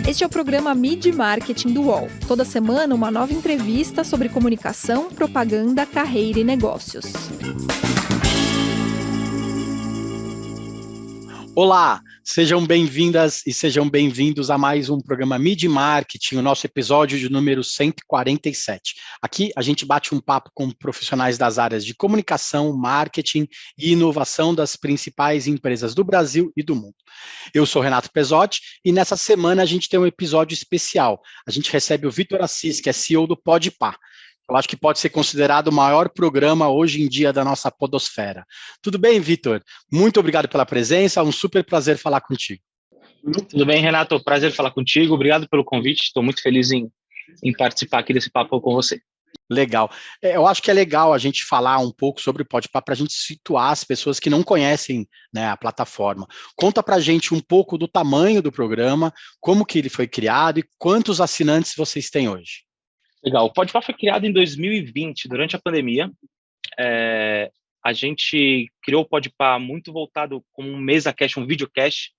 Este é o programa Mid Marketing do UOL. Toda semana, uma nova entrevista sobre comunicação, propaganda, carreira e negócios. Olá, sejam bem-vindas e sejam bem-vindos a mais um programa Mid Marketing, o nosso episódio de número 147. Aqui a gente bate um papo com profissionais das áreas de comunicação, marketing e inovação das principais empresas do Brasil e do mundo. Eu sou Renato Pesotti e nessa semana a gente tem um episódio especial. A gente recebe o Vitor Assis, que é CEO do Podpah. Eu acho que pode ser considerado o maior programa hoje em dia da nossa podosfera. Tudo bem, Vitor? Muito obrigado pela presença, um super prazer falar contigo. Tudo bem, Renato? Prazer falar contigo, obrigado pelo convite, estou muito feliz em participar aqui desse papo com você. Legal. Eu acho que é legal a gente falar um pouco sobre o Podpah para a gente situar as pessoas que não conhecem, né, a plataforma. Conta para a gente um pouco do tamanho do programa, como que ele foi criado e quantos assinantes vocês têm hoje. Legal. O Podpah foi criado em 2020, durante a pandemia. A gente criou o Podpah muito voltado como um mesa-cast, um videocast,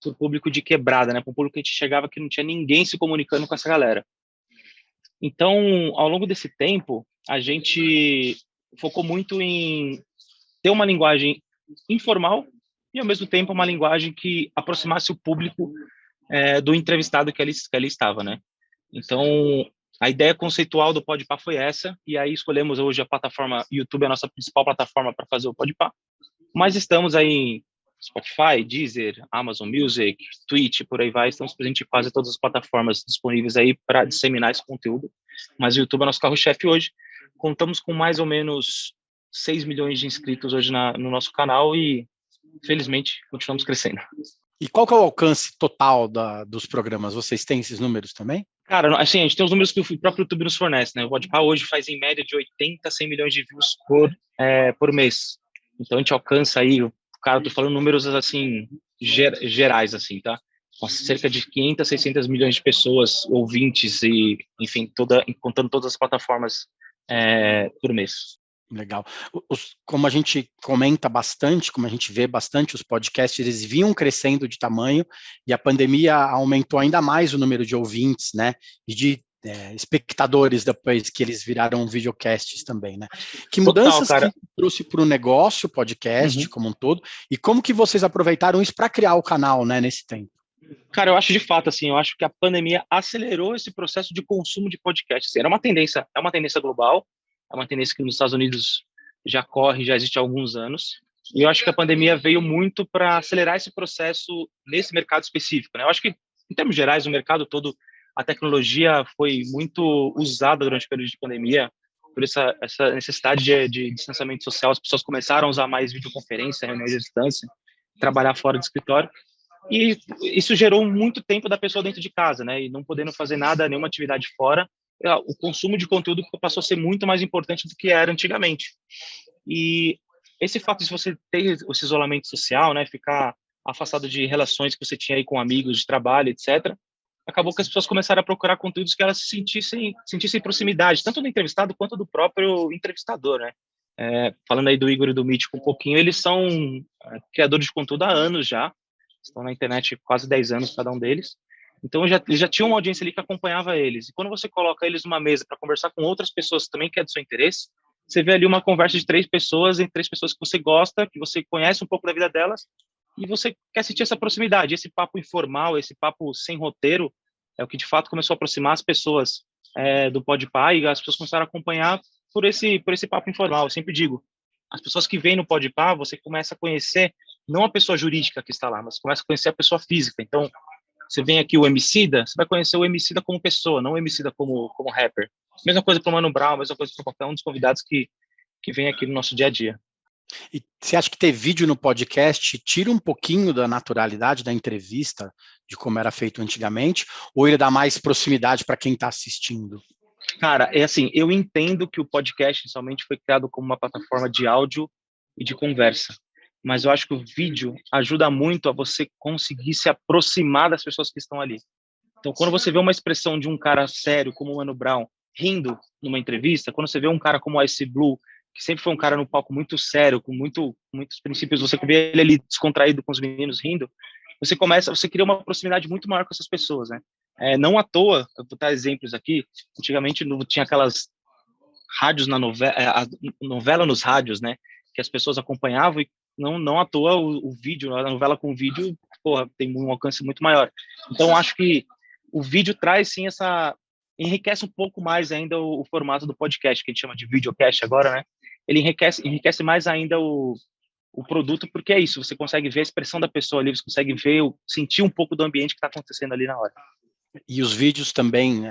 para o público de quebrada, né? Para o público que a gente chegava que não tinha ninguém se comunicando com essa galera. Então, ao longo desse tempo, a gente focou muito em ter uma linguagem informal e, ao mesmo tempo, uma linguagem que aproximasse o público do entrevistado que ali estava, né? Então, a ideia conceitual do Podpah foi essa, e aí escolhemos hoje a plataforma YouTube, a nossa principal plataforma para fazer o Podpah, mas estamos aí em Spotify, Deezer, Amazon Music, Twitch, por aí vai, estamos presentes em quase todas as plataformas disponíveis aí para disseminar esse conteúdo, mas o YouTube é nosso carro-chefe hoje. Contamos com mais ou menos 6 milhões de inscritos hoje no nosso canal e, felizmente, continuamos crescendo. E qual que é o alcance total dos programas? Vocês têm esses números também? Cara, assim, a gente tem os números que o próprio YouTube nos fornece, né? O Podpah hoje faz em média de 80 a 100 milhões de views por mês. Então a gente alcança aí, cara, eu tô falando números assim, gerais, assim, tá? Com cerca de 500, 600 milhões de pessoas, ouvintes e, enfim, contando todas as plataformas por mês. Legal. Como a gente comenta bastante, como a gente vê bastante, os podcasts, eles vinham crescendo de tamanho e a pandemia aumentou ainda mais o número de ouvintes, né, e de espectadores depois que eles viraram videocasts também, né? Que mudanças que trouxe para o negócio, podcast como um todo, e como que vocês aproveitaram isso para criar o canal, né, nesse tempo? Cara, eu acho de fato, assim, eu acho que a pandemia acelerou esse processo de consumo de podcast. Assim, é uma tendência global, é uma tendência que nos Estados Unidos já existe há alguns anos. E eu acho que a pandemia veio muito para acelerar esse processo nesse mercado específico, né? Eu acho que, em termos gerais, o mercado todo, a tecnologia foi muito usada durante o período de pandemia, por essa necessidade de distanciamento social. As pessoas começaram a usar mais videoconferência, reuniões à distância, trabalhar fora do escritório. E isso gerou muito tempo da pessoa dentro de casa, né? E não podendo fazer nada, nenhuma atividade fora, o consumo de conteúdo passou a ser muito mais importante do que era antigamente. E esse fato de você ter esse isolamento social, né, ficar afastado de relações que você tinha aí com amigos de trabalho, etc., acabou que as pessoas começaram a procurar conteúdos que elas sentissem proximidade, tanto do entrevistado quanto do próprio entrevistador, né? Falando aí do Igor e do Mítico um pouquinho, eles são criadores de conteúdo há anos já, estão na internet quase 10 anos cada um deles. Então, eles já tinham uma audiência ali que acompanhava eles. E quando você coloca eles numa mesa para conversar com outras pessoas também que é do seu interesse, você vê ali uma conversa de 3 pessoas, entre 3 pessoas que você gosta, que você conhece um pouco da vida delas, e você quer sentir essa proximidade. Esse papo informal, esse papo sem roteiro, é o que de fato começou a aproximar as pessoas do Podpah, e as pessoas começaram a acompanhar por esse papo informal. Eu sempre digo, as pessoas que vêm no Podpah, você começa a conhecer não a pessoa jurídica que está lá, mas começa a conhecer a pessoa física. Então, você vem aqui o Emicida, você vai conhecer o Emicida como pessoa, não o Emicida como rapper. Mesma coisa para o Mano Brown, mesma coisa para qualquer um dos convidados que vem aqui no nosso dia a dia. E você acha que ter vídeo no podcast tira um pouquinho da naturalidade da entrevista, de como era feito antigamente, ou ele dá mais proximidade para quem está assistindo? Cara, é assim, eu entendo que o podcast inicialmente foi criado como uma plataforma de áudio e de conversa, mas eu acho que o vídeo ajuda muito a você conseguir se aproximar das pessoas que estão ali. Então, quando você vê uma expressão de um cara sério, como o Mano Brown, rindo numa entrevista, quando você vê um cara como o Ice Blue, que sempre foi um cara no palco muito sério, com muitos princípios, você vê ele ali descontraído com os meninos rindo, você cria uma proximidade muito maior com essas pessoas, né? Não à toa, eu vou dar exemplos aqui, antigamente não tinha aquelas rádios na novela, a novela nos rádios, né, que as pessoas acompanhavam e não à toa o vídeo, a novela com vídeo, porra, tem um alcance muito maior. Então, acho que o vídeo traz, sim, enriquece um pouco mais ainda o formato do podcast, que a gente chama de videocast agora, né? Ele enriquece mais ainda o produto, porque é isso, você consegue ver a expressão da pessoa ali, você consegue ver, sentir um pouco do ambiente que está acontecendo ali na hora. E os vídeos também,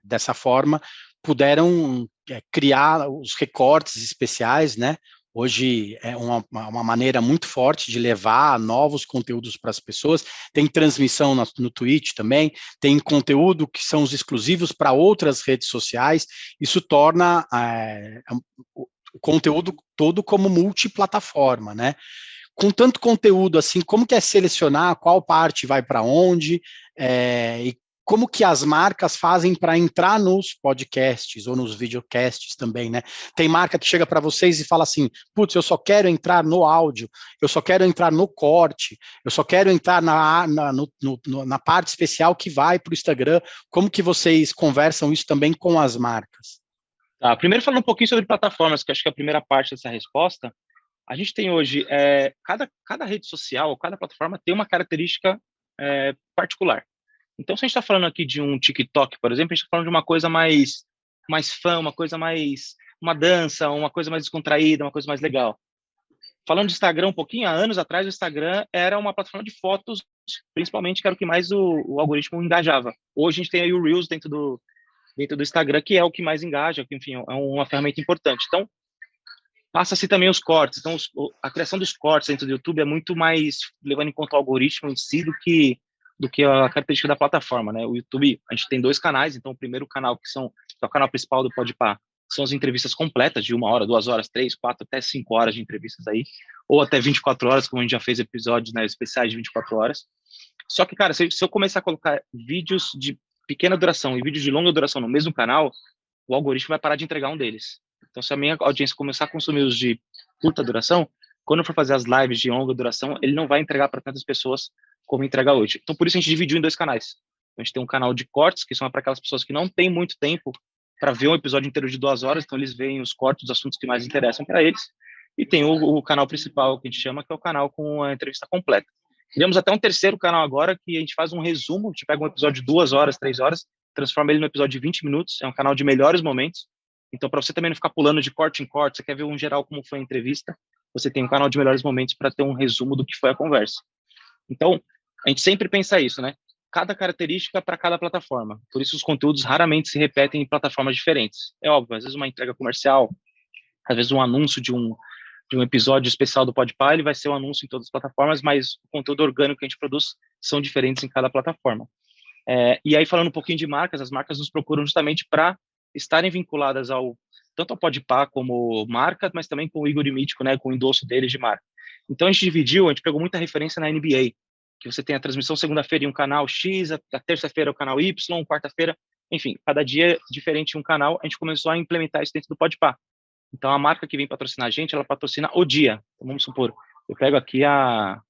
dessa forma, puderam criar os recortes especiais, né? Hoje é uma maneira muito forte de levar novos conteúdos para as pessoas. Tem transmissão no Twitch também, tem conteúdo que são os exclusivos para outras redes sociais. Isso torna o conteúdo todo como multiplataforma, né? Com tanto conteúdo assim, como que é selecionar qual parte vai para onde, e como que as marcas fazem para entrar nos podcasts ou nos videocasts também, né? Tem marca que chega para vocês e fala assim, putz, eu só quero entrar no áudio, eu só quero entrar no corte, eu só quero entrar na parte especial que vai para o Instagram. Como que vocês conversam isso também com as marcas? Tá, primeiro falando um pouquinho sobre plataformas, que acho que é a primeira parte dessa resposta. A gente tem hoje, cada rede social, cada plataforma tem uma característica particular. Então, se a gente está falando aqui de um TikTok, por exemplo, a gente está falando de uma coisa mais fã, uma dança, uma coisa mais descontraída, uma coisa mais legal. Falando de Instagram um pouquinho, há anos atrás o Instagram era uma plataforma de fotos, principalmente, que era o que mais o algoritmo engajava. Hoje a gente tem aí o Reels dentro do Instagram, que é o que mais engaja, que, enfim, é uma ferramenta importante. Então, passa-se também os cortes. Então, a criação dos cortes dentro do YouTube é muito mais levando em conta o algoritmo em si do que a característica da plataforma, né? O YouTube, a gente tem 2 canais. Então, o primeiro canal, que é o canal principal do Podpah, são as entrevistas completas de 1 hora, 2 horas, 3, 4, até 5 horas de entrevistas aí, ou até 24 horas, como a gente já fez episódios, né, especiais de 24 horas. Só que, cara, se eu começar a colocar vídeos de pequena duração e vídeos de longa duração no mesmo canal, o algoritmo vai parar de entregar um deles. Então, se a minha audiência começar a consumir os de curta duração, quando eu for fazer as lives de longa duração, ele não vai entregar para tantas pessoas como entrega hoje. Então, por isso a gente dividiu em 2 canais. A gente tem um canal de cortes, que são para aquelas pessoas que não têm muito tempo para ver um episódio inteiro de 2 horas, então eles veem os cortes dos assuntos que mais interessam para eles. E tem o canal principal, que a gente chama, que é o canal com a entrevista completa. Criamos até um terceiro canal agora, que a gente faz um resumo, a gente pega um episódio de 2 horas, 3 horas, transforma ele no episódio de 20 minutos, é um canal de melhores momentos. Então, para você também não ficar pulando de corte em corte, você quer ver um geral como foi a entrevista, você tem um canal de melhores momentos para ter um resumo do que foi a conversa. Então, a gente sempre pensa isso, né? Cada característica para cada plataforma. Por isso, os conteúdos raramente se repetem em plataformas diferentes. É óbvio, às vezes uma entrega comercial, às vezes um anúncio de um episódio especial do Podpah, ele vai ser um anúncio em todas as plataformas, mas o conteúdo orgânico que a gente produz são diferentes em cada plataforma. E aí, falando um pouquinho de marcas, as marcas nos procuram justamente para estarem vinculadas tanto ao Podpah como marca, mas também com o Igor e Mítico, né, com o endosso deles de marca. Então, a gente pegou muita referência na NBA, que você tem a transmissão segunda-feira em um canal X, a terça-feira é o canal Y, quarta-feira, enfim, cada dia diferente em um canal. A gente começou a implementar isso dentro do Podpah. Então, a marca que vem patrocinar a gente, ela patrocina o dia. Então, vamos supor, eu pego aqui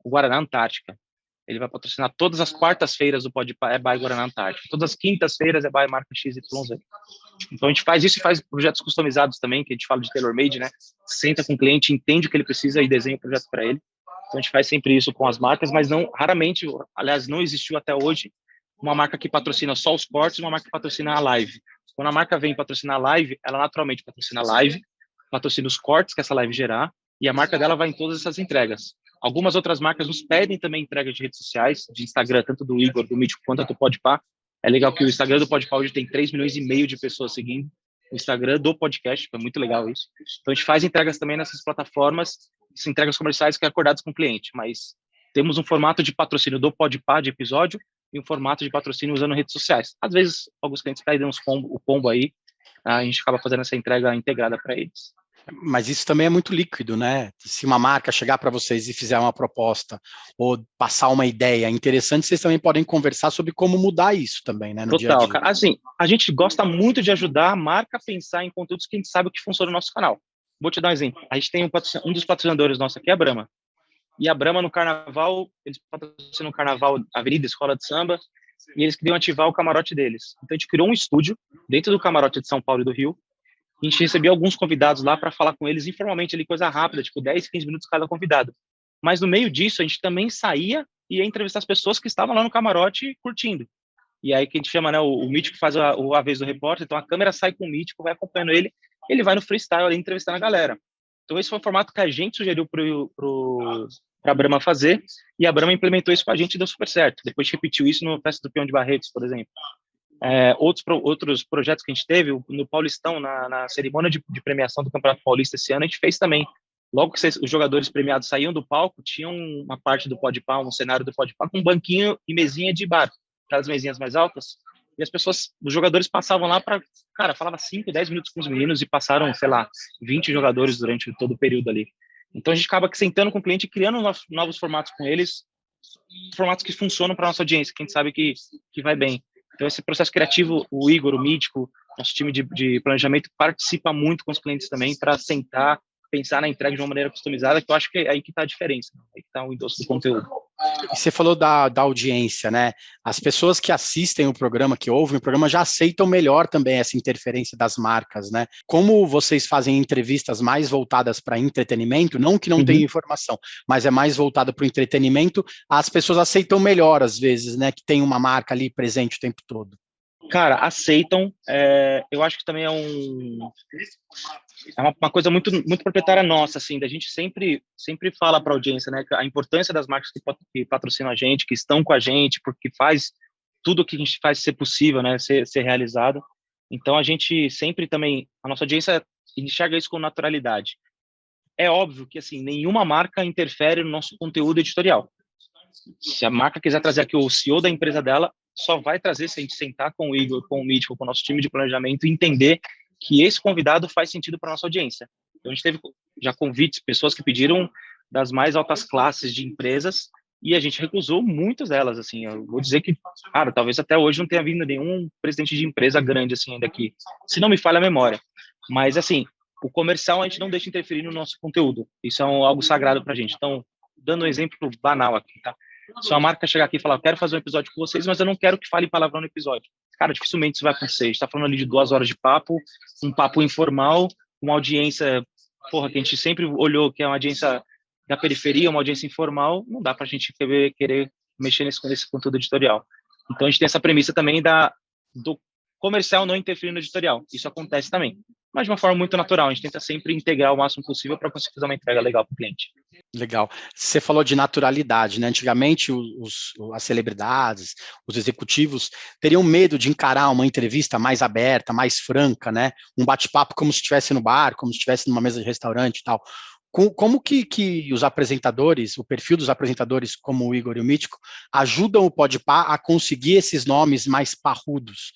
o Guaraná Antártica. Ele vai patrocinar todas as quartas-feiras do Podpah, é by Guaraná Antártica. Todas as quintas-feiras é by marca XYZ. Então, a gente faz isso e faz projetos customizados também, que a gente fala de tailor-made, né? Senta com o cliente, entende o que ele precisa e desenha o projeto para ele. Então, a gente faz sempre isso com as marcas, mas raramente, aliás, não existiu até hoje uma marca que patrocina só os cortes e uma marca que patrocina a live. Quando a marca vem patrocinar a live, ela naturalmente patrocina a live, patrocina os cortes que essa live gerar, e a marca dela vai em todas essas entregas. Algumas outras marcas nos pedem também entrega de redes sociais, de Instagram, tanto do Igor, do Mítico, quanto do Podpah. É legal que o Instagram do Podpah hoje tem 3,5 milhões de pessoas seguindo. O Instagram do podcast, é muito legal isso. Então, a gente faz entregas também nessas plataformas, entregas comerciais que é acordadas com o cliente, mas temos um formato de patrocínio do Podpah de episódio e um formato de patrocínio usando redes sociais. Às vezes, alguns clientes pedem o combo aí, a gente acaba fazendo essa entrega integrada para eles. Mas isso também é muito líquido, né? Se uma marca chegar para vocês e fizer uma proposta ou passar uma ideia interessante, vocês também podem conversar sobre como mudar isso também, né? No dia a dia. Total. Assim, a gente gosta muito de ajudar a marca a pensar em conteúdos que a gente sabe o que funciona no nosso canal. Vou te dar um exemplo. A gente tem um dos patrocinadores nossos aqui, é a Brahma. E a Brahma, no carnaval, eles patrocinam o carnaval Avenida Escola de Samba, e eles queriam ativar o camarote deles. Então, a gente criou um estúdio dentro do camarote de São Paulo e do Rio, e a gente recebia alguns convidados lá para falar com eles informalmente, ali, coisa rápida, tipo 10, 15 minutos cada convidado. Mas no meio disso, a gente também saía e ia entrevistar as pessoas que estavam lá no camarote curtindo. E aí que a gente chama, né, o mítico faz a vez do repórter, então a câmera sai com o mítico, vai acompanhando ele vai no freestyle ali entrevistando a galera. Então esse foi o formato que a gente sugeriu para a Brahma fazer, e a Brahma implementou isso com a gente e deu super certo. Depois repetiu isso no Festa do Peão de Barretos, por exemplo. Outros projetos que a gente teve, no Paulistão, na cerimônia de premiação do Campeonato Paulista esse ano, a gente fez também. Logo que os jogadores premiados saíam do palco, tinha uma parte do Podpah, um cenário do Podpah, com um banquinho e mesinha de bar, aquelas mesinhas mais altas, e os jogadores passavam lá cara, falava 5, 10 minutos com os meninos e passaram, sei lá, 20 jogadores durante todo o período ali. Então a gente acaba sentando com o cliente e criando novos formatos com eles, formatos que funcionam para nossa audiência, que a gente sabe que vai bem. Então esse processo criativo, o Igor, o Mítico, nosso time de planejamento participa muito com os clientes também para sentar, pensar na entrega de uma maneira customizada, que eu acho que é aí que está a diferença, né? Aí que está o endosso do conteúdo. E você falou da audiência, né? As pessoas que assistem o programa, que ouvem o programa, já aceitam melhor também essa interferência das marcas, né? Como vocês fazem entrevistas mais voltadas para entretenimento, não que não tenha informação, mas é mais voltada para o entretenimento, as pessoas aceitam melhor, às vezes, né? Que tem uma marca ali presente o tempo todo. Cara, aceitam. Eu acho que também é uma coisa muito, muito proprietária nossa, assim, da gente sempre fala para a audiência, né, a importância das marcas que patrocinam a gente, que estão com a gente, porque faz tudo o que a gente faz ser possível, né, ser realizado. Então, a gente sempre também, a nossa audiência enxerga isso com naturalidade. É óbvio que, assim, nenhuma marca interfere no nosso conteúdo editorial. Se a marca quiser trazer aqui o CEO da empresa dela, só vai trazer se a gente sentar com o Igor, com o Mítico, com o nosso time de planejamento e entender que esse convidado faz sentido para a nossa audiência. Então, a gente teve já convites, pessoas que pediram das mais altas classes de empresas e a gente recusou muitas delas, assim. Eu vou dizer que, cara, talvez até hoje não tenha vindo nenhum presidente de empresa grande, assim, ainda aqui, se não me falha a memória. Mas, assim, o comercial a gente não deixa interferir no nosso conteúdo. Isso é algo sagrado para a gente. Então, dando um exemplo banal aqui, tá? Se uma marca chegar aqui e falar, eu quero fazer um episódio com vocês, mas eu não quero que fale palavrão no episódio. Cara, dificilmente isso vai acontecer. A gente tá falando ali de 2 horas de papo, um papo informal, uma audiência, que a gente sempre olhou que é uma audiência da periferia, uma audiência informal, não dá pra gente querer mexer nesse conteúdo editorial. Então, a gente tem essa premissa também do comercial não interferir no editorial. Isso acontece também, mas de uma forma muito natural. A gente tenta sempre integrar o máximo possível para conseguir fazer uma entrega legal para o cliente. Legal. Você falou de naturalidade, né? Antigamente, as celebridades, os executivos teriam medo de encarar uma entrevista mais aberta, mais franca, né? Um bate-papo como se estivesse no bar, como se estivesse numa mesa de restaurante e tal. Como que os apresentadores, o perfil dos apresentadores como o Igor e o Mítico, ajudam o Podpah a conseguir esses nomes mais parrudos?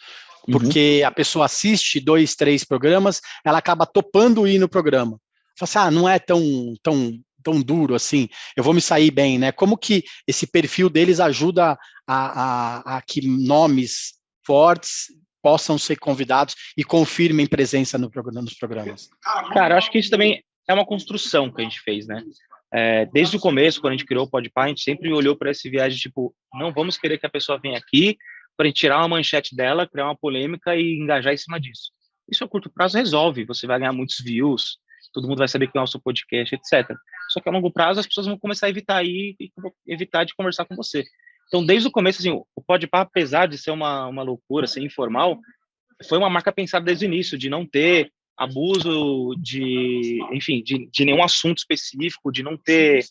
Porque a pessoa assiste 2, 3 programas, ela acaba topando ir no programa. Fala assim, não é tão duro assim, eu vou me sair bem, né? Como que esse perfil deles ajuda a que nomes fortes possam ser convidados e confirmem presença nos programas? Cara, eu acho que isso também é uma construção que a gente fez, né? Desde o começo, quando a gente criou o Podpah, a gente sempre olhou para esse viagem, tipo, não vamos querer que a pessoa venha aqui para a gente tirar uma manchete dela, criar uma polêmica e engajar em cima disso. Isso a curto prazo resolve, você vai ganhar muitos views, todo mundo vai saber que é o seu podcast, etc. Só que a longo prazo as pessoas vão começar a evitar de conversar com você. Então, desde o começo, assim, o Podpah, apesar de ser uma loucura, ser informal, foi uma marca pensada desde o início, de não ter abuso de nenhum assunto específico, de não ter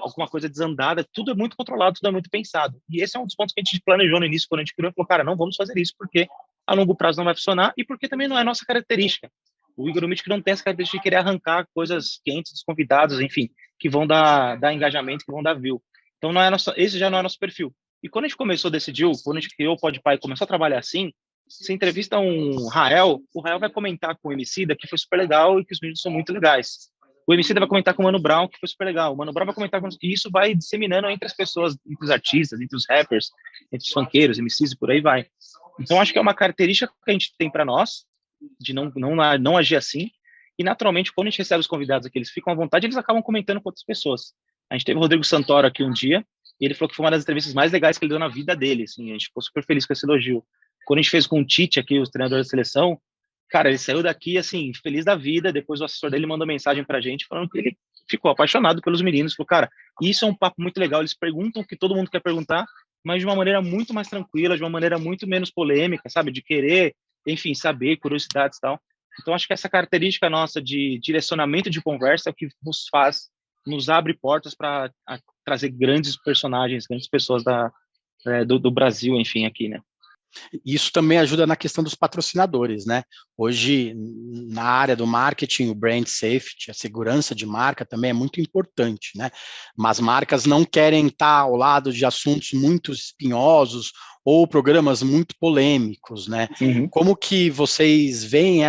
alguma coisa desandada, tudo é muito controlado, tudo é muito pensado. E esse é um dos pontos que a gente planejou no início, quando a gente criou, falou, cara, não vamos fazer isso, porque a longo prazo não vai funcionar e porque também não é nossa característica. O Igor Mítico não tem essa característica de querer arrancar coisas quentes dos convidados, enfim, que vão dar engajamento, que vão dar view. Então, esse já não é nosso perfil. E quando a gente decidiu, quando a gente criou o Podpah e começou a trabalhar assim, se entrevista o Rael vai comentar com o Emicida que foi super legal e que os meninos são muito legais. O Emicida vai comentar com o Mano Brown, que foi super legal. O Mano Brown vai comentar com... E isso vai disseminando entre as pessoas, entre os artistas, entre os rappers, entre os funkeiros, MCs e por aí vai. Então, acho que é uma característica que a gente tem para nós, de não agir assim. E, naturalmente, quando a gente recebe os convidados aqui, eles ficam à vontade, eles acabam comentando com outras pessoas. A gente teve o Rodrigo Santoro aqui um dia, e ele falou que foi uma das entrevistas mais legais que ele deu na vida dele, assim, a gente ficou super feliz com esse elogio. Quando a gente fez com o Tite aqui, os treinadores da seleção, cara, ele saiu daqui, assim, feliz da vida. Depois o assessor dele mandou mensagem pra gente falando que ele ficou apaixonado pelos meninos. Falou, cara, isso é um papo muito legal. Eles perguntam o que todo mundo quer perguntar, mas de uma maneira muito mais tranquila, de uma maneira muito menos polêmica, sabe? De querer, enfim, saber, curiosidades e tal. Então, acho que essa característica nossa de direcionamento de conversa é o que nos abre portas para trazer grandes personagens, grandes pessoas do Brasil, enfim, aqui, né? Isso também ajuda na questão dos patrocinadores, né? Hoje, na área do marketing, o brand safety, a segurança de marca também é muito importante, né? Mas marcas não querem estar ao lado de assuntos muito espinhosos ou programas muito polêmicos, né? Uhum. Como que vocês veem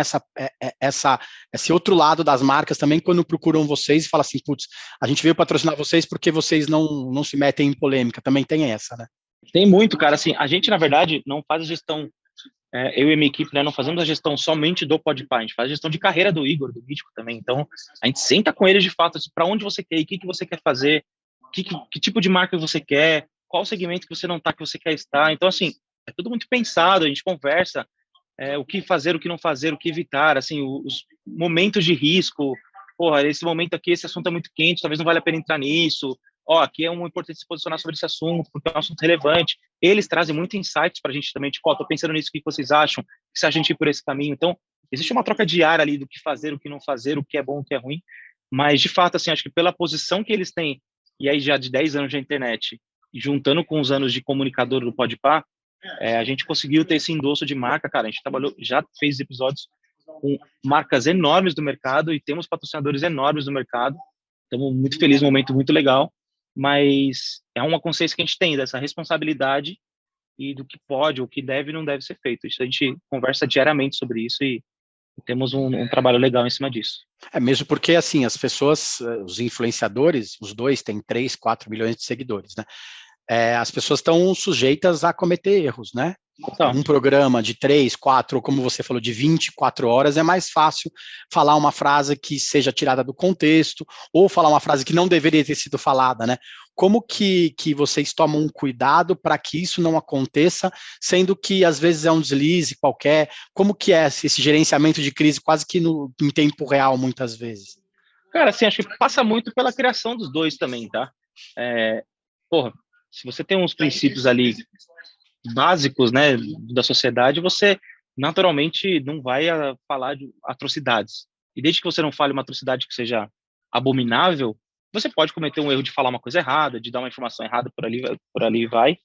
esse outro lado das marcas também quando procuram vocês e falam assim, putz, a gente veio patrocinar vocês porque vocês não se metem em polêmica, também tem essa, né? Tem muito, cara, assim, a gente, na verdade, não faz a gestão, eu e a minha equipe, né, não fazemos a gestão somente do Podpah, a gente faz a gestão de carreira do Igor, do Mítico também, então, a gente senta com eles de fato, assim, para onde você quer ir, o que você quer fazer, que tipo de marca você quer, qual segmento que você não está, que você quer estar, então, assim, é tudo muito pensado, a gente conversa, o que fazer, o que não fazer, o que evitar, assim, os momentos de risco, porra, esse momento aqui, esse assunto é muito quente, talvez não valha a pena entrar nisso, aqui é importante se posicionar sobre esse assunto, porque é um assunto relevante. Eles trazem muito insights para a gente também, tipo, tô pensando nisso, o que vocês acham? Se a gente ir por esse caminho. Então, existe uma troca diária ali do que fazer, o que não fazer, o que é bom, o que é ruim. Mas, de fato, assim, acho que pela posição que eles têm, e aí já de 10 anos de internet, juntando com os anos de comunicador do Podpah, a gente conseguiu ter esse endosso de marca, cara, a gente já fez episódios com marcas enormes do mercado e temos patrocinadores enormes do mercado. Estamos muito felizes, um momento muito legal. Mas é uma consciência que a gente tem dessa responsabilidade e do que pode, ou que deve e não deve ser feito. Isso a gente conversa diariamente sobre isso e temos um trabalho legal em cima disso. Mesmo porque, assim, as pessoas, os influenciadores, os dois têm 3, 4 milhões de seguidores, né? As pessoas estão sujeitas a cometer erros, né? Um programa de 3, 4, ou como você falou, de 24 horas, é mais fácil falar uma frase que seja tirada do contexto, ou falar uma frase que não deveria ter sido falada, né? Como que vocês tomam um cuidado para que isso não aconteça, sendo que às vezes é um deslize qualquer? Como que é esse gerenciamento de crise quase que em tempo real, muitas vezes? Cara, assim, acho que passa muito pela criação dos dois também, tá? Se você tem uns princípios ali básicos, né, da sociedade, você naturalmente não vai falar de atrocidades. E desde que você não fale uma atrocidade que seja abominável, você pode cometer um erro de falar uma coisa errada, de dar uma informação errada, por ali vai,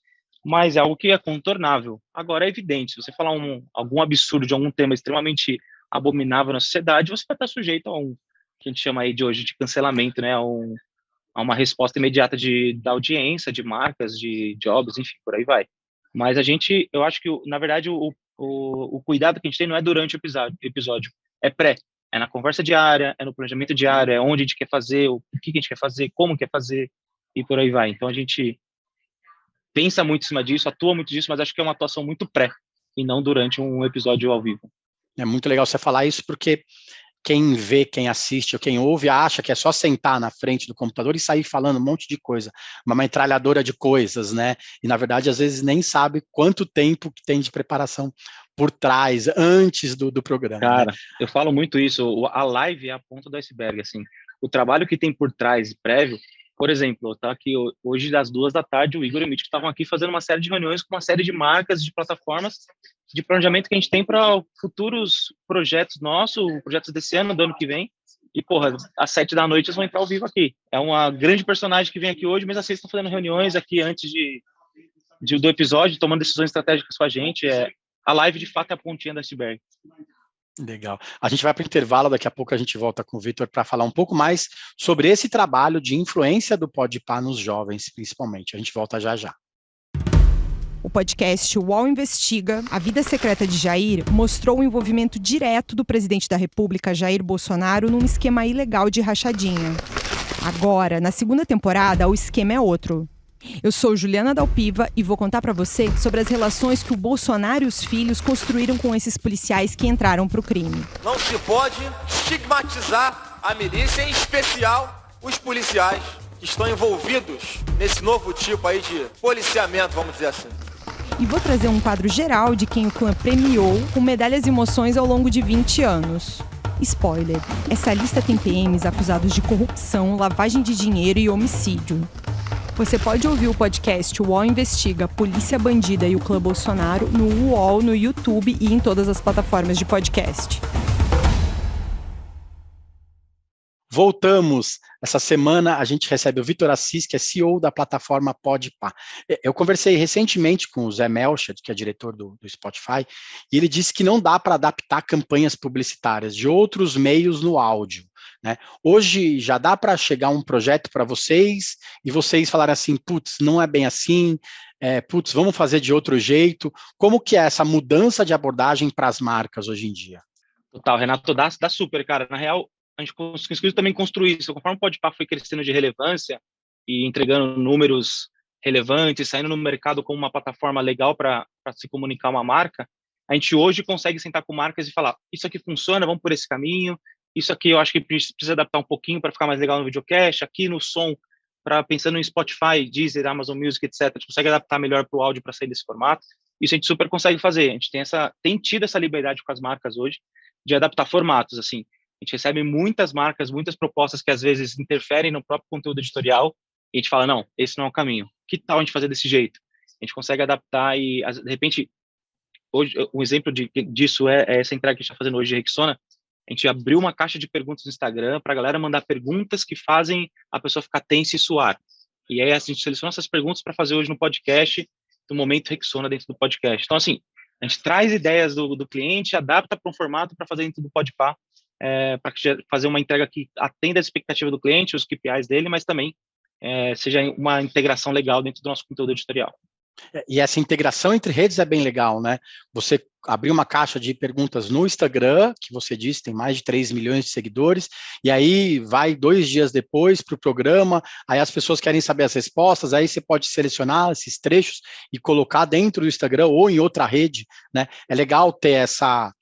mas é algo que é contornável. Agora, é evidente, se você falar algum absurdo de algum tema extremamente abominável na sociedade, você vai estar sujeito a que a gente chama aí de hoje de cancelamento, né, a uma resposta imediata da audiência, de marcas, de jobs, enfim, por aí vai. Mas eu acho que, na verdade, o cuidado que a gente tem não é durante o episódio, é é na conversa diária, é no planejamento diário, é onde a gente quer fazer, o que a gente quer fazer, como quer fazer, e por aí vai. Então, a gente pensa muito em cima disso, atua muito disso, mas acho que é uma atuação muito e não durante um episódio ao vivo. É muito legal você falar isso, porque quem vê, quem assiste ou quem ouve acha que é só sentar na frente do computador e sair falando um monte de coisa, uma metralhadora de coisas, né? E, na verdade, às vezes nem sabe quanto tempo que tem de preparação por trás, antes do programa. Cara, né? Eu falo muito isso, a live é a ponta do iceberg, assim. O trabalho que tem por trás, prévio, por exemplo, tá aqui hoje das 2h, o Igor e o Mítico estavam aqui fazendo uma série de reuniões com uma série de marcas, de plataformas, de planejamento que a gente tem para futuros projetos nossos, projetos desse ano, do ano que vem. E, às 7h eles vão entrar ao vivo aqui. É uma grande personagem que vem aqui hoje, mas assim, eles estão fazendo reuniões aqui antes do episódio, tomando decisões estratégicas com a gente. A live, de fato, é a pontinha do iceberg. Legal. A gente vai para o intervalo, daqui a pouco a gente volta com o Vitor para falar um pouco mais sobre esse trabalho de influência do Podpah nos jovens, principalmente. A gente volta já já. O podcast UOL Investiga, a vida secreta de Jair, mostrou o envolvimento direto do presidente da República, Jair Bolsonaro, num esquema ilegal de rachadinha. Agora, na segunda temporada, o esquema é outro. Eu sou Juliana Dalpiva e vou contar para você sobre as relações que o Bolsonaro e os filhos construíram com esses policiais que entraram pro crime. Não se pode estigmatizar a milícia, em especial os policiais que estão envolvidos nesse novo tipo aí de policiamento, vamos dizer assim. E vou trazer um quadro geral de quem o clã premiou com medalhas e emoções ao longo de 20 anos. Spoiler, essa lista tem PMs acusados de corrupção, lavagem de dinheiro e homicídio. Você pode ouvir o podcast UOL Investiga, Polícia Bandida e o Clã Bolsonaro no UOL, no YouTube e em todas as plataformas de podcast. Voltamos. Essa semana a gente recebe o Vitor Assis, que é CEO da plataforma Podpah. Eu conversei recentemente com o Zé Melchett, que é diretor do Spotify, e ele disse que não dá para adaptar campanhas publicitárias de outros meios no áudio, né? Hoje já dá para chegar um projeto para vocês e vocês falarem assim, putz, não é bem assim, putz, vamos fazer de outro jeito. Como que é essa mudança de abordagem para as marcas hoje em dia? Total, Renato, dá super, cara. Na real, a gente conseguiu também construir isso. Conforme o Podpah foi crescendo de relevância e entregando números relevantes, saindo no mercado como uma plataforma legal para se comunicar uma marca, a gente hoje consegue sentar com marcas e falar, isso aqui funciona, vamos por esse caminho, isso aqui eu acho que precisa adaptar um pouquinho para ficar mais legal no videocast, aqui no som, pensando em Spotify, Deezer, Amazon Music, etc., a gente consegue adaptar melhor para o áudio para sair desse formato. Isso a gente super consegue fazer. A gente tem tido essa liberdade com as marcas hoje de adaptar formatos, assim. A gente recebe muitas marcas, muitas propostas que às vezes interferem no próprio conteúdo editorial e a gente fala, não, esse não é o caminho. Que tal a gente fazer desse jeito? A gente consegue adaptar e, de repente, hoje, um exemplo disso é essa entrega que a gente está fazendo hoje de Rexona. A gente abriu uma caixa de perguntas no Instagram para a galera mandar perguntas que fazem a pessoa ficar tensa e suar. E aí a gente seleciona essas perguntas para fazer hoje no podcast, no momento Rexona dentro do podcast. Então, assim, a gente traz ideias do cliente, adapta para um formato para fazer dentro do Podpah, para fazer uma entrega que atenda a expectativa do cliente, os KPIs dele, mas também seja uma integração legal dentro do nosso conteúdo editorial. E essa integração entre redes é bem legal, né? Você abriu uma caixa de perguntas no Instagram, que você disse tem mais de 3 milhões de seguidores, e aí vai 2 dias depois para o programa, aí as pessoas querem saber as respostas, aí você pode selecionar esses trechos e colocar dentro do Instagram ou em outra rede, né? É legal ter essa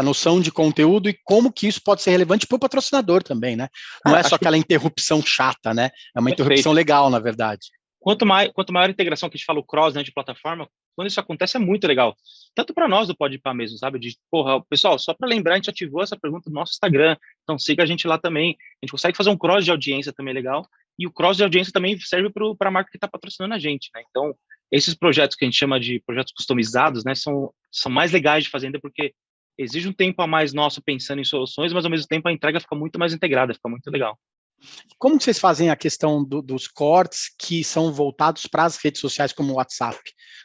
noção de conteúdo e como que isso pode ser relevante para o patrocinador também, né? Não é só aquela interrupção chata, né? É uma interrupção legal, na verdade. Quanto maior a integração que a gente fala, o cross, né, de plataforma, quando isso acontece é muito legal. Tanto para nós do Podpah mesmo, sabe? De, porra, pessoal, só para lembrar, a gente ativou essa pergunta no nosso Instagram, então siga a gente lá também. A gente consegue fazer um cross de audiência também legal, e o cross de audiência também serve para a marca que está patrocinando a gente, né? Então, esses projetos que a gente chama de projetos customizados, né, são mais legais de fazer ainda porque exige um tempo a mais nosso pensando em soluções, mas ao mesmo tempo a entrega fica muito mais integrada, fica muito legal. Como que vocês fazem a questão dos cortes que são voltados para as redes sociais como o WhatsApp?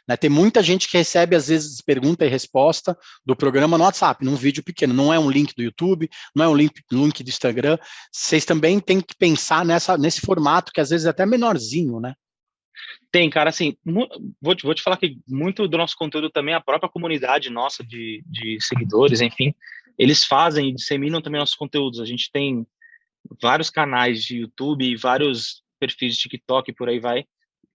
Né, tem muita gente que recebe, às vezes, pergunta e resposta do programa no WhatsApp, num vídeo pequeno. Não é um link do YouTube, não é um link do Instagram. Vocês também têm que pensar nesse formato, que às vezes é até menorzinho, né? Tem, cara, assim, vou te falar que muito do nosso conteúdo também, a própria comunidade nossa de seguidores, enfim, eles fazem e disseminam também nossos conteúdos. A gente tem vários canais de YouTube e vários perfis de TikTok, por aí vai,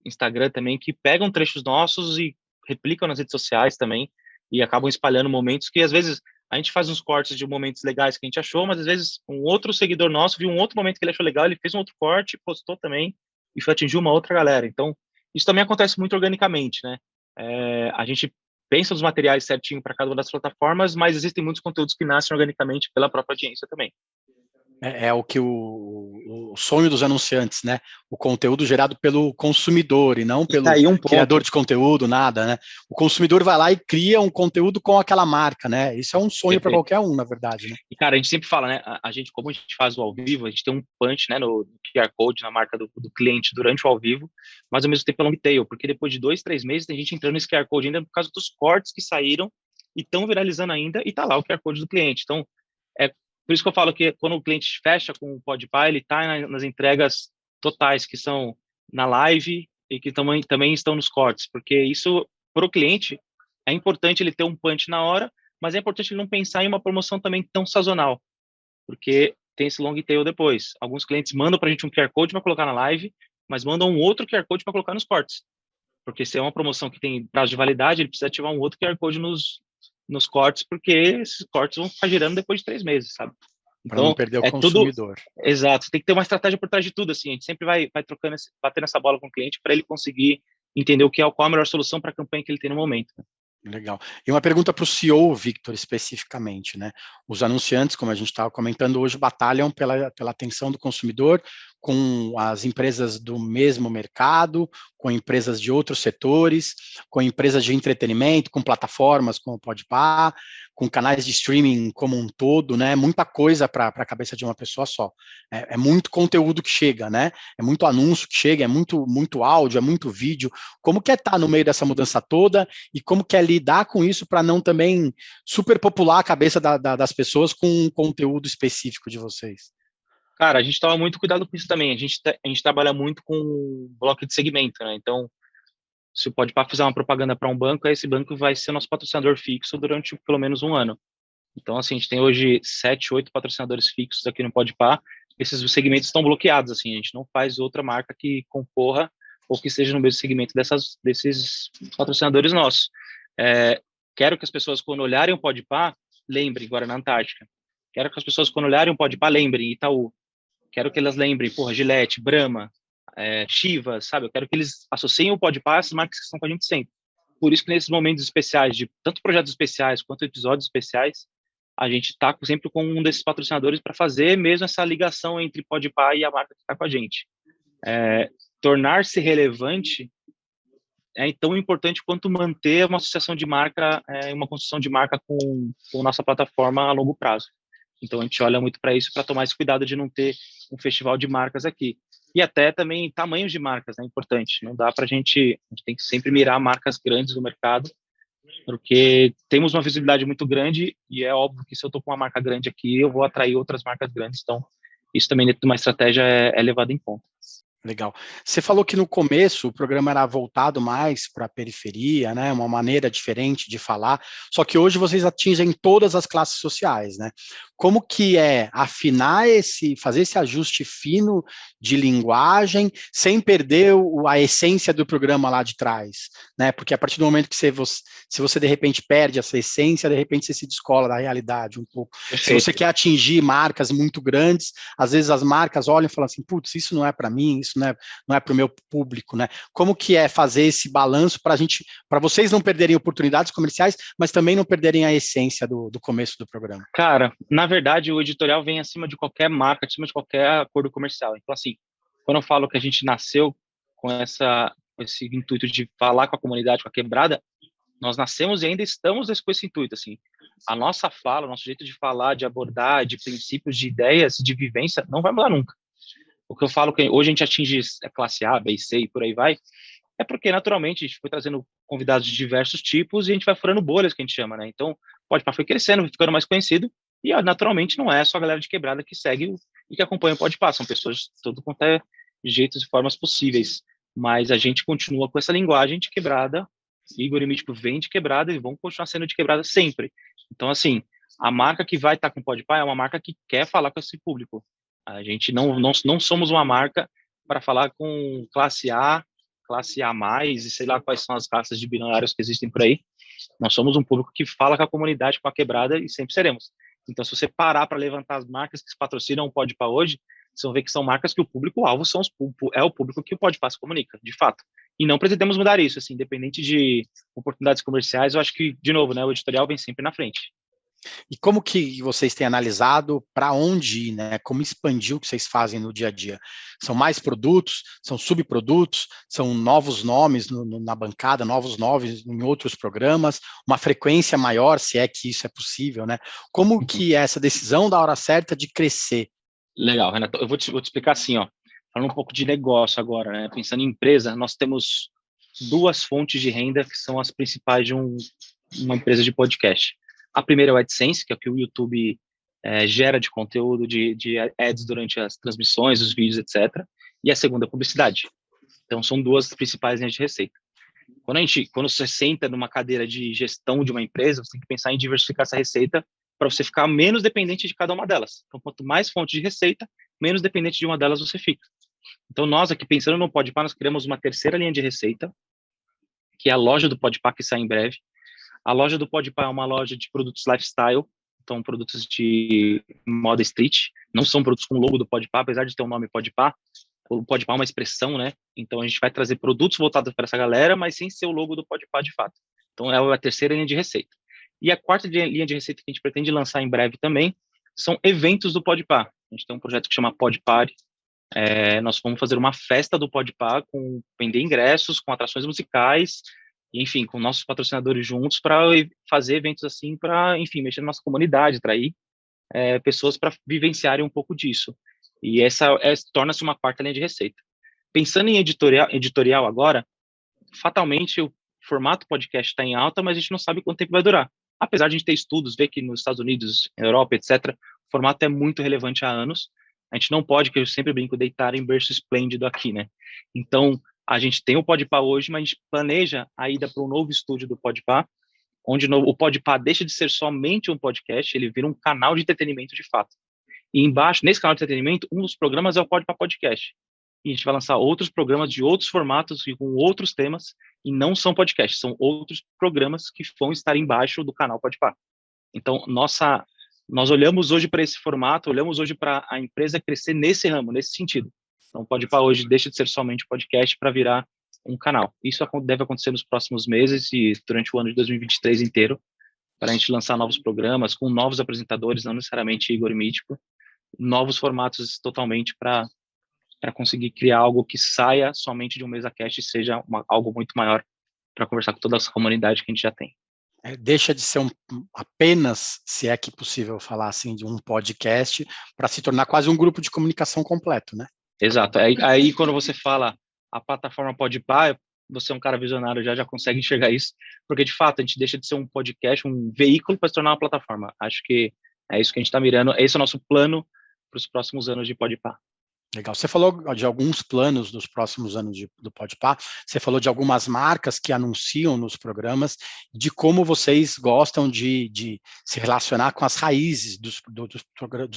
Instagram também, que pegam trechos nossos e replicam nas redes sociais também e acabam espalhando momentos que, às vezes, a gente faz uns cortes de momentos legais que a gente achou, mas, às vezes, um outro seguidor nosso viu um outro momento que ele achou legal, ele fez um outro corte, postou também e foi atingir uma outra galera. Então, isso também acontece muito organicamente, né? A gente pensa os materiais certinho para cada uma das plataformas, mas existem muitos conteúdos que nascem organicamente pela própria audiência também. É o que o sonho dos anunciantes, né? O conteúdo gerado pelo consumidor e não pelo criador de conteúdo, nada, né? O consumidor vai lá e cria um conteúdo com aquela marca, né? Isso é um sonho para qualquer um, na verdade, né? E, cara, a gente sempre fala, né? Como a gente faz o ao vivo, a gente tem um punch, né, no QR Code, na marca do cliente durante o ao vivo, mas ao mesmo tempo é long tail, porque depois de 2, 3 meses tem gente entrando nesse QR Code ainda por causa dos cortes que saíram e estão viralizando ainda e tá lá o QR Code do cliente. Então, por isso que eu falo que quando o cliente fecha com o Podpah, ele está nas entregas totais, que são na live e que também estão nos cortes, porque isso, para o cliente, é importante ele ter um punch na hora, mas é importante ele não pensar em uma promoção também tão sazonal, porque tem esse long tail depois. Alguns clientes mandam para a gente um QR Code para colocar na live, mas mandam um outro QR Code para colocar nos cortes, porque se é uma promoção que tem prazo de validade, ele precisa ativar um outro QR Code nos cortes, porque esses cortes vão ficar girando depois de 3 meses, sabe? Para não Então, perder o é tudo consumidor. exato. Você tem que ter uma estratégia por trás de tudo, assim. A gente sempre vai trocando, batendo essa bola com o cliente para ele conseguir entender qual a melhor solução para a campanha que ele tem no momento. Legal. E uma pergunta para o CEO, Victor, especificamente, né? Os anunciantes, como a gente estava comentando hoje, batalham pela atenção do consumidor com as empresas do mesmo mercado, com empresas de outros setores, com empresas de entretenimento, com plataformas como o Podpah, com canais de streaming como um todo, né? Muita coisa para a cabeça de uma pessoa só. É muito conteúdo que chega, né? É muito anúncio que chega, é muito áudio, é muito vídeo. Como que é estar no meio dessa mudança toda e como que é lidar com isso para não também superpopular a cabeça das pessoas com um conteúdo específico de vocês? Cara, a gente toma muito cuidado com isso também. A gente trabalha muito com bloco de segmento, né? Então, se o Podpah fizer uma propaganda para um banco, esse banco vai ser nosso patrocinador fixo durante pelo menos um ano. Então, assim, a gente tem hoje 7, 8 patrocinadores fixos aqui no Podpah. Esses segmentos estão bloqueados, assim, a gente não faz outra marca que concorra ou que esteja no mesmo segmento desses patrocinadores nossos. Quero que as pessoas, quando olharem o Podpah, lembrem Guaraná Antártica. Quero que as pessoas, quando olharem o Podpah, lembrem Itaú. Quero que elas lembrem, Gillette, Brahma, Chivas, sabe? Eu quero que eles associem o Podpah a essas marcas que estão com a gente sempre. Por isso que nesses momentos especiais, de tanto projetos especiais quanto episódios especiais, a gente está sempre com um desses patrocinadores para fazer mesmo essa ligação entre Podpah e a marca que está com a gente. Tornar-se relevante é tão importante quanto manter uma associação de marca, uma construção de marca com nossa plataforma a longo prazo. Então, a gente olha muito para isso, para tomar esse cuidado de não ter um festival de marcas aqui. E até também tamanhos de marcas, é importante. Não dá para a gente tem que sempre mirar marcas grandes no mercado, porque temos uma visibilidade muito grande e é óbvio que se eu estou com uma marca grande aqui, eu vou atrair outras marcas grandes. Então, isso também dentro de uma estratégia é levado em conta. Legal. Você falou que no começo o programa era voltado mais para a periferia, né? Uma maneira diferente de falar, só que hoje vocês atingem todas as classes sociais, né? Como que é afinar fazer esse ajuste fino de linguagem sem perder a essência do programa lá de trás, né? Porque a partir do momento que se você de repente perde essa essência, de repente você se descola da realidade um pouco. Perfeito. Se você quer atingir marcas muito grandes, às vezes as marcas olham e falam assim, putz, isso não é para mim, isso não é para o meu público, né? Como que é fazer esse balanço para vocês não perderem oportunidades comerciais, mas também não perderem a essência do começo do programa? Cara, na verdade, o editorial vem acima de qualquer marca, acima de qualquer acordo comercial. Então, assim, quando eu falo que a gente nasceu com esse intuito de falar com a comunidade, com a quebrada, nós nascemos e ainda estamos com esse intuito, assim. A nossa fala, o nosso jeito de falar, de abordar, de princípios, de ideias, de vivência, não vai mudar nunca. O que eu falo que hoje a gente atinge a classe A, B e C e por aí vai, é porque, naturalmente, a gente foi trazendo convidados de diversos tipos e a gente vai furando bolhas, que a gente chama, né? Então, Podpah foi crescendo, ficando mais conhecido e, naturalmente, não é só a galera de quebrada que segue e que acompanha o Podpah, são pessoas de todo quanto é jeitos e formas possíveis, mas a gente continua com essa linguagem de quebrada. Igor e Mítico vêm de quebrada e vão continuar sendo de quebrada sempre. Então, assim, a marca que vai estar com o Podpah é uma marca que quer falar com esse público. A gente não somos uma marca para falar com classe A mais, e sei lá quais são as classes de bilionários que existem por aí. Nós somos um público que fala com a comunidade, com a quebrada, e sempre seremos. Então, se você parar para levantar as marcas que se patrocinam o Podpah hoje, você vai ver que são marcas que o público-alvo é o público que o Podpah se comunica, de fato. E não pretendemos mudar isso, assim, independente de oportunidades comerciais, eu acho que, de novo, né, o editorial vem sempre na frente. E como que vocês têm analisado para onde ir, né? Como expandir o que vocês fazem no dia a dia? São mais produtos, são subprodutos, são novos nomes na bancada, novos nomes em outros programas, uma frequência maior, se é que isso é possível, né? Como que é essa decisão da hora certa de crescer? Legal, Renato. Eu vou te explicar assim, ó. Falando um pouco de negócio agora, né? Pensando em empresa, nós temos duas fontes de renda que são as principais de uma empresa de podcast. A primeira é o AdSense, que é o que o YouTube gera de conteúdo, de ads durante as transmissões, os vídeos, etc. E a segunda é a publicidade. Então, são duas principais linhas de receita. Quando você senta numa cadeira de gestão de uma empresa, você tem que pensar em diversificar essa receita para você ficar menos dependente de cada uma delas. Então, quanto mais fonte de receita, menos dependente de uma delas você fica. Então, nós aqui, pensando no Podpah, nós criamos uma terceira linha de receita, que é a loja do Podpah, que sai em breve. A loja do Podpah é uma loja de produtos lifestyle, são produtos de moda street, não são produtos com logo do Podpah, apesar de ter o nome Podpah. O Podpah é uma expressão, né? Então a gente vai trazer produtos voltados para essa galera, mas sem ser o logo do Podpah de fato. Então é a terceira linha de receita. E a quarta linha de receita que a gente pretende lançar em breve também são eventos do Podpah. A gente tem um projeto que chama Podparty. Nós vamos fazer uma festa do Podpah, com vender ingressos, com atrações musicais, enfim, com nossos patrocinadores juntos, para fazer eventos assim, para, enfim, mexer na nossa comunidade, atrair pessoas para vivenciarem um pouco disso. E essa torna-se uma quarta linha de receita. Pensando em editorial agora, fatalmente o formato podcast está em alta, mas a gente não sabe quanto tempo vai durar. Apesar de a gente ter estudos, ver que nos Estados Unidos, Europa, etc., o formato é muito relevante há anos. A gente não pode, que eu sempre brinco, deitar em berço esplêndido aqui, né? Então, a gente tem o Podpah hoje, mas a gente planeja a ida para um novo estúdio do Podpah, onde o Podpah deixa de ser somente um podcast, ele vira um canal de entretenimento de fato. E embaixo, nesse canal de entretenimento, um dos programas é o Podpah Podcast. E a gente vai lançar outros programas de outros formatos e com outros temas, e não são podcasts, são outros programas que vão estar embaixo do canal Podpah. Então, nós olhamos hoje para esse formato, olhamos hoje para a empresa crescer nesse ramo, nesse sentido. Então, o Podpah hoje deixa de ser somente podcast para virar um canal. Isso deve acontecer nos próximos meses e durante o ano de 2023 inteiro, para a gente lançar novos programas com novos apresentadores, não necessariamente Igor Mítico, novos formatos totalmente para conseguir criar algo que saia somente de um MesaCast e seja algo muito maior para conversar com toda essa comunidade que a gente já tem. Deixa de ser apenas, se é que possível falar assim, de um podcast, para se tornar quase um grupo de comunicação completo, né? Exato. Aí quando você fala a plataforma Podpah, você é um cara visionário, já consegue enxergar isso, porque de fato a gente deixa de ser um podcast, um veículo para se tornar uma plataforma. Acho que é isso que a gente está mirando, esse é o nosso plano para os próximos anos de Podpah. Legal. Você falou de alguns planos dos próximos anos do Podpah, você falou de algumas marcas que anunciam nos programas, de como vocês gostam de se relacionar com as raízes dos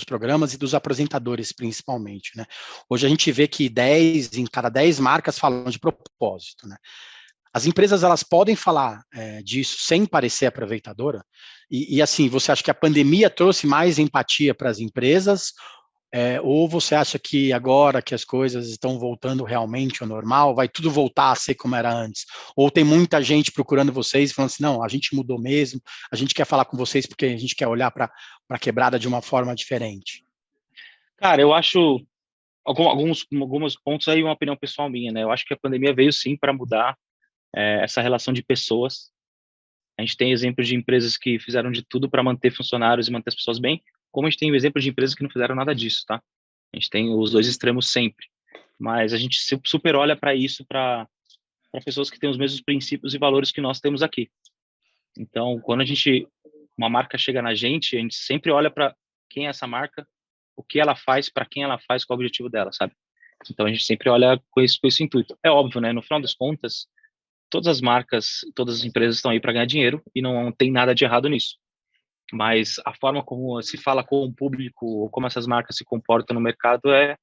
programas e dos apresentadores, principalmente, né? Hoje a gente vê que 10 em cada 10 marcas falam de propósito, né? As empresas, elas podem falar disso sem parecer aproveitadora? E assim, você acha que a pandemia trouxe mais empatia para as empresas? Ou você acha que agora que as coisas estão voltando realmente ao normal, vai tudo voltar a ser como era antes? Ou tem muita gente procurando vocês, falando assim, não, a gente mudou mesmo, a gente quer falar com vocês porque a gente quer olhar para a quebrada de uma forma diferente? Cara, eu acho alguns pontos aí, uma opinião pessoal minha, né? Eu acho que a pandemia veio sim para mudar essa relação de pessoas. A gente tem exemplos de empresas que fizeram de tudo para manter funcionários e manter as pessoas bem, como a gente tem exemplos de empresas que não fizeram nada disso, tá? A gente tem os dois extremos sempre. Mas a gente super olha para isso, para pessoas que têm os mesmos princípios e valores que nós temos aqui. Então, quando uma marca chega na gente, a gente sempre olha para quem é essa marca, o que ela faz, para quem ela faz, qual é o objetivo dela, sabe? Então, a gente sempre olha com esse intuito. É óbvio, né? No final das contas, todas as marcas, todas as empresas estão aí para ganhar dinheiro e não tem nada de errado nisso. Mas a forma como se fala com o público, como essas marcas se comportam no mercado é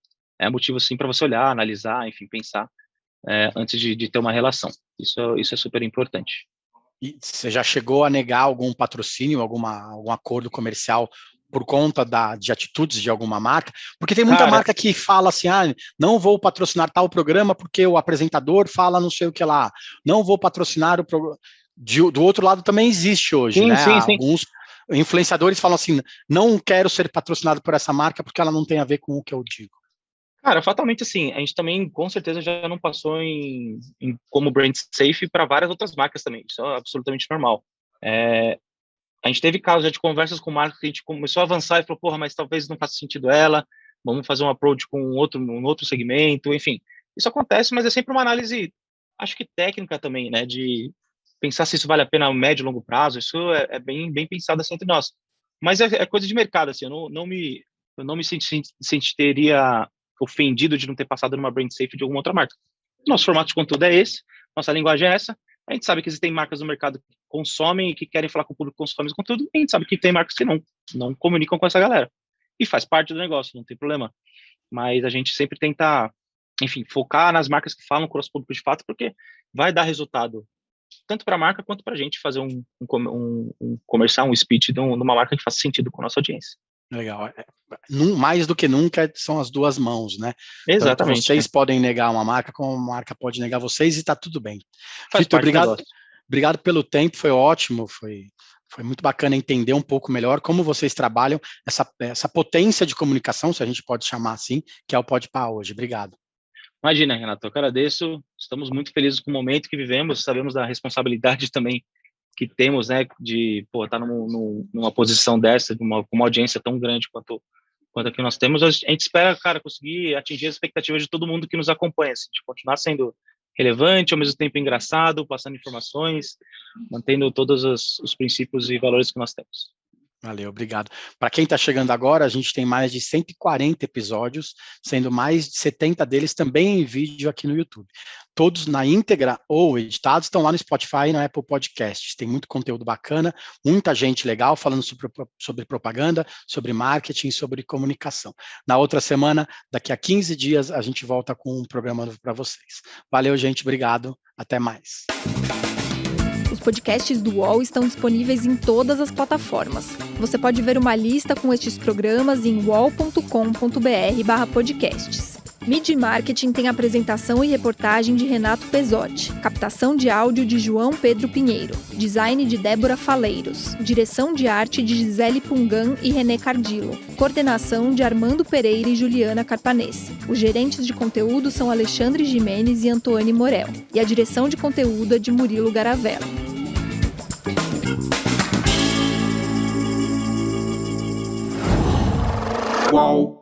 motivo, sim, para você olhar, analisar, enfim, pensar antes de ter uma relação. Isso é super importante. E você já chegou a negar algum patrocínio, algum acordo comercial por conta de atitudes de alguma marca? Porque tem muita marca que fala assim, não vou patrocinar tal programa porque o apresentador fala não sei o que lá, não vou patrocinar o programa. Do outro lado também existe hoje, sim, né? Sim. Alguns influenciadores falam assim, não quero ser patrocinado por essa marca porque ela não tem a ver com o que eu digo. Cara, fatalmente assim, a gente também com certeza já não passou como brand safe para várias outras marcas também, isso é absolutamente normal. A gente teve casos de conversas com marcas que a gente começou a avançar e falou, porra, mas talvez não faça sentido ela, vamos fazer um approach com um outro segmento, enfim. Isso acontece, mas é sempre uma análise, acho que técnica também, né, de pensar se isso vale a pena a médio e longo prazo, isso é bem pensado assim entre nós. Mas é coisa de mercado, assim, eu não me sentiria ofendido de não ter passado numa brand safe de alguma outra marca. Nosso formato de conteúdo é esse, nossa linguagem é essa, a gente sabe que existem marcas no mercado que consomem e que querem falar com o público que consome esse conteúdo, e a gente sabe que tem marcas que não comunicam com essa galera. E faz parte do negócio, não tem problema. Mas a gente sempre tenta, enfim, focar nas marcas que falam com o nosso público de fato, porque vai dar resultado tanto para a marca quanto para a gente fazer um comercial, um speech de uma marca que faça sentido com a nossa audiência. Legal. Mais do que nunca são as duas mãos, né? Exatamente. Tanto vocês podem negar uma marca, como a marca pode negar vocês e está tudo bem. Faz Vitor, parte obrigado pelo tempo, foi ótimo, foi muito bacana entender um pouco melhor como vocês trabalham essa potência de comunicação, se a gente pode chamar assim, que é o Podpah hoje. Obrigado. Imagina, Renato, eu agradeço, estamos muito felizes com o momento que vivemos, sabemos da responsabilidade também que temos, né, de estar numa posição dessa, com uma audiência tão grande quanto a que nós temos. A gente espera, cara, conseguir atingir as expectativas de todo mundo que nos acompanha, assim, de continuar sendo relevante, ao mesmo tempo engraçado, passando informações, mantendo todos os princípios e valores que nós temos. Valeu, obrigado. Para quem está chegando agora, a gente tem mais de 140 episódios, sendo mais de 70 deles também em vídeo aqui no YouTube. Todos na íntegra ou editados estão lá no Spotify e no Apple Podcasts. Tem muito conteúdo bacana, muita gente legal falando sobre propaganda, sobre marketing, sobre comunicação. Na outra semana, daqui a 15 dias, a gente volta com um programa novo para vocês. Valeu, gente, obrigado, até mais. Os podcasts do UOL estão disponíveis em todas as plataformas. Você pode ver uma lista com estes programas em uol.com.br/podcasts. Midi Marketing tem apresentação e reportagem de Renato Pesotti, captação de áudio de João Pedro Pinheiro, design de Débora Faleiros, direção de arte de Gisele Pungan e René Cardillo, coordenação de Armando Pereira e Juliana Carpanese. Os gerentes de conteúdo são Alexandre Jimenez e Antônio Morel, e a direção de conteúdo é de Murilo Garavella. Uau.